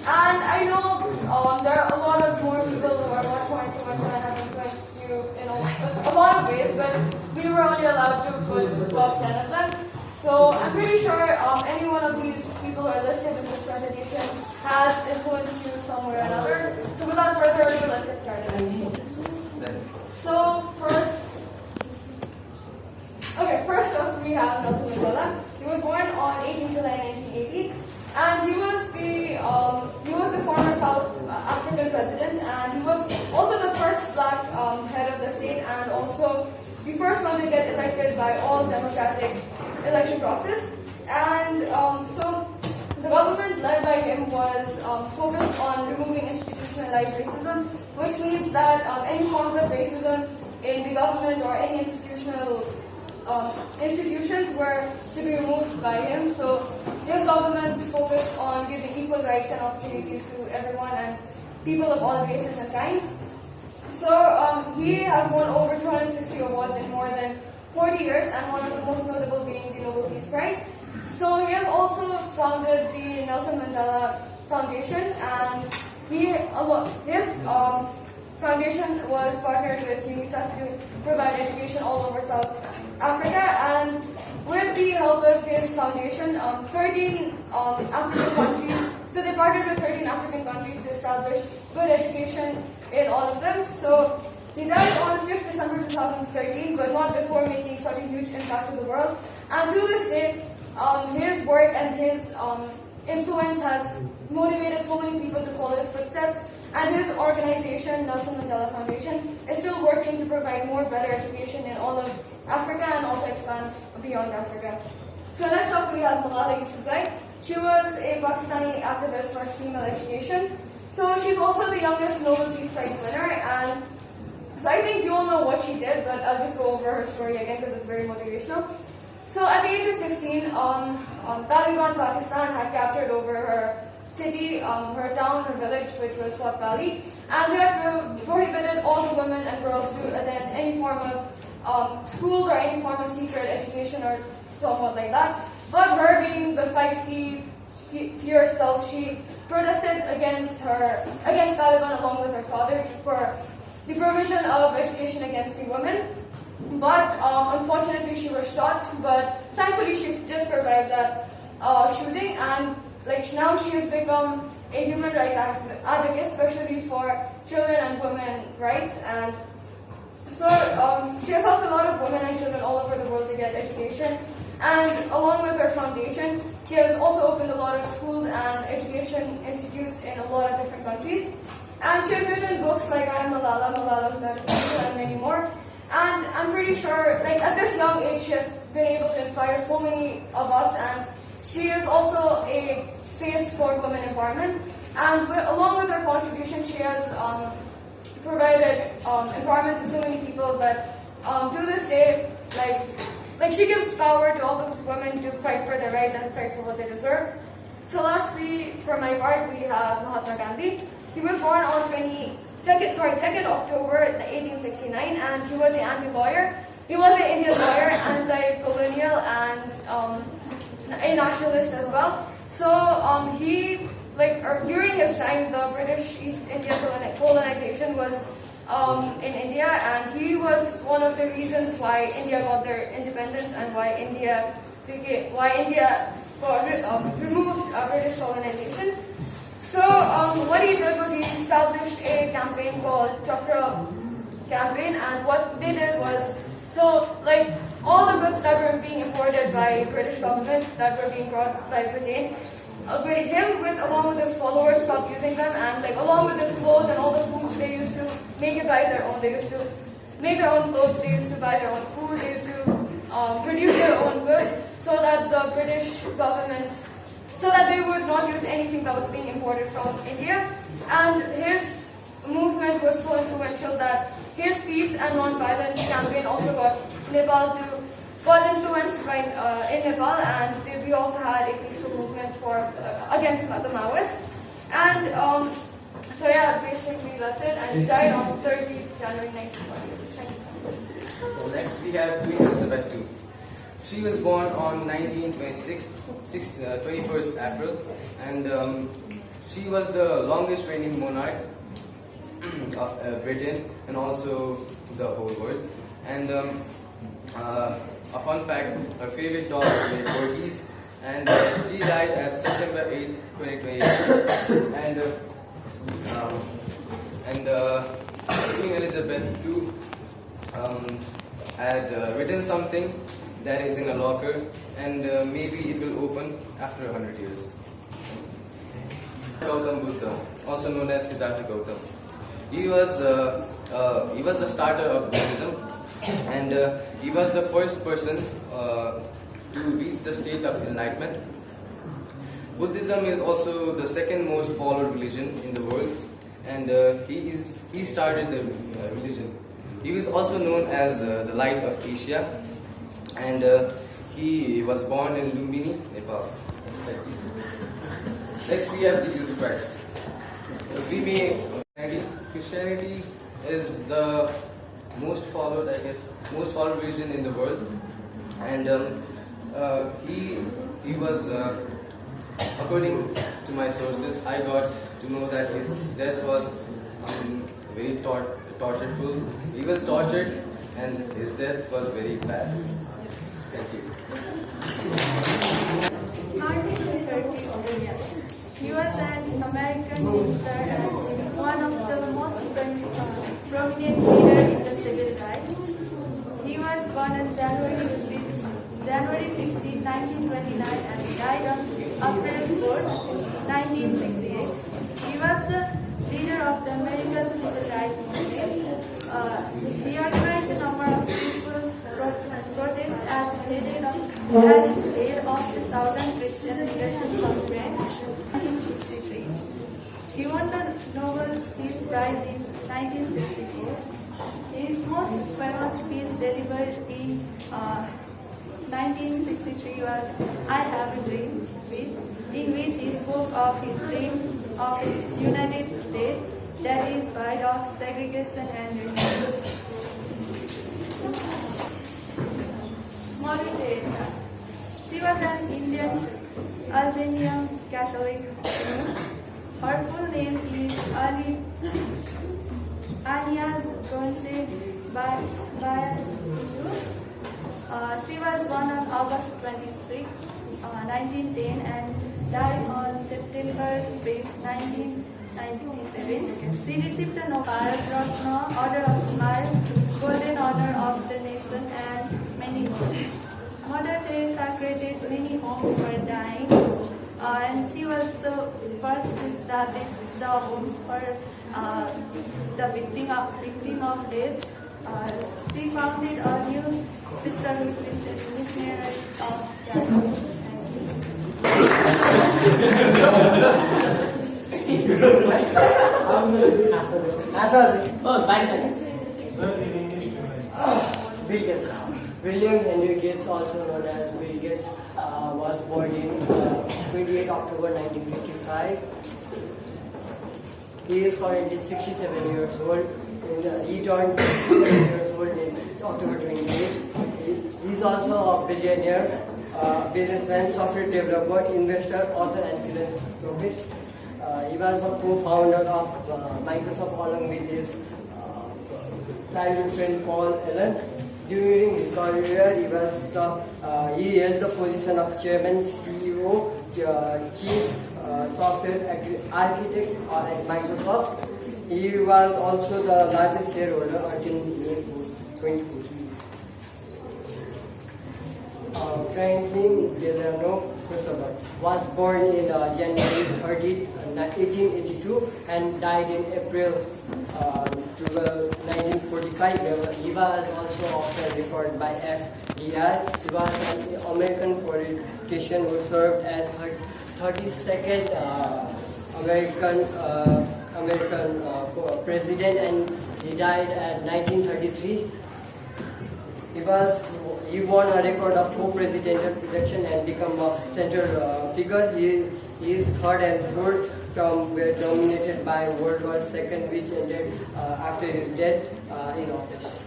And I know there are a lot of more people who are much more influential and have influenced you in a lot of ways, but we were only allowed to put about 10 of them. So I'm pretty sure any one of these people who are listed in this presentation has influenced you some way or another. So without further ado, let's get started. So first up we have Nelson Mandela. He was born on 18 July 1980. And he was the former South African president, and he was also the first black head of the state, and also the first one to get elected by all democratic election process. And so the government led by him was focused on removing institutionalized racism, which means that any forms of racism in the government or any institutions were to be removed by him. So his government focused on giving equal rights and opportunities to everyone and people of all races and kinds. So he has won over 260 awards in more than 40 years, and one of the most notable being the Nobel Peace Prize. So he has also founded the Nelson Mandela Foundation, and his foundation was partnered with UNICEF to provide education all over South Africa, and with the help of his foundation, 13 African countries, so they partnered with 13 African countries to establish good education in all of them. So he died on 5th December 2013, but not before making such a huge impact to the world. And to this day, his work and his influence has motivated so many people to follow his footsteps. And his organization, Nelson Mandela Foundation, is still working to provide more better education in all of Africa and also expand beyond Africa. So next up we have Malala Yousafzai. She was a Pakistani activist for female education. So she's also the youngest Nobel Peace Prize winner, and so I think you all know what she did, but I'll just go over her story again because it's very motivational. So at the age of 15, Taliban Pakistan had captured over her city, her town, her village, which was Swat Valley, and they had prohibited all the women and girls to attend any form of schools or any form of secret education or somewhat like that. But her, being the feisty, fierce self, she protested against Taliban along with her father for the provision of education against the women. But unfortunately, she was shot. But thankfully, she did survive that shooting, and now she has become a human rights advocate, especially for children and women rights. And so she has helped a lot of women and children all over the world to get education. And along with her foundation, she has also opened a lot of schools and education institutes in a lot of different countries. And she has written books like I Am Malala, Malala's Magic People, and many more. And I'm pretty sure, at this young age, she has been able to inspire so many of us. And she is also a face for women empowerment. And along with her contribution, she has provided empowerment to so many people that to this day, she gives power to all those women to fight for their rights and fight for what they deserve. So lastly, for my part, we have Mahatma Gandhi. He was born on 2nd October 1869, and he was an anti-lawyer. He was an Indian lawyer, anti-colonial, and a nationalist as well. So during his time, the British East India colonization was in India, and he was one of the reasons why India got their independence and why India removed British colonization. So what he did was he established a campaign called Chakra Campaign, and what they did was, all the goods that were being imported by British government, that were being brought by Britain, along with his followers, stopped using them, and along with his clothes and all the foods, they used to make it by their own. They used to make their own clothes, they used to buy their own food, they used to produce their own goods, so that the British government, so that they would not use anything that was being imported from India. And his movement was so influential that his peace and non-violent campaign also got influenced by in Nepal, and we also had a peaceful movement against the Maoists. And so yeah, basically that's it. And he died on 30th January 1940. Thank you so much. So next we have Queen Elizabeth II. She was born on 21st April, and she was the longest reigning monarch of Britain and also the whole world. And a fun fact, her favorite dog was corgis, and she died at September 8, 2028. And Queen Elizabeth II had written something that is in a locker, and maybe it will open after 100 years. Gautam Buddha, also known as Siddhartha Gautam. He was the starter of Buddhism, and he was the first person to reach the state of enlightenment. Buddhism is also the second most followed religion in the world, and he started the religion. He was also known as the Light of Asia, and he was born in Lumbini, Nepal. Next we have Jesus Christ. Christianity is the most followed religion in the world, and he was, according to my sources, I got to know that his death was very tortureful. He was tortured, and his death was very bad. Thank you. Martin Luther King. He was an American minister and one of the most prominent leaders in the civil rights. He was born on January 15, 1929 and died on April 4, 1968. He was the leader of the American civil rights movement. He organized a number of peaceful protests as head of the Southern Christian Leadership Conference in 1963. He won the Nobel Peace Prize in 1964. His most famous speech delivered in 1963 was "I Have a Dream" speech, in which he spoke of his dream of a United States that is void of segregation and racism. Mother Teresa. She was an Indian Albanian Catholic nun. Her full name is Anias Gonce Bayasiu. She was born on August 26, 1910 and died on September 5, 1997. She received the Bharat Ratna, Order of Smile, Golden Order of the Nation and many more. Mother Teresa created many homes for dying, and she was the first to establish the homes for the victim of death. She founded a new sisterhood with missionaries of charity. Bill Gates. William Henry Gates, also known as Bill Gates, was born in 28 October 1955. He is currently 67 years old. He turned 67 years old in October 28. He is also a billionaire, businessman, software developer, investor, author, and philanthropist. He was a co-founder of Microsoft along with his childhood friend Paul Allen. During his career, he held the position of chairman, CEO, chief software architect at Microsoft. He was also the largest shareholder until May 2014. Franklin Delano Roosevelt was born in January 30, 1882 and died in April 1945. He was also often referred by FDR. He was an American politician who served as 32nd American president, and he died at 1933. He won a record of 4 presidential elections and became a central figure. His third and fourth term were dominated by World War II, which ended after his death in office.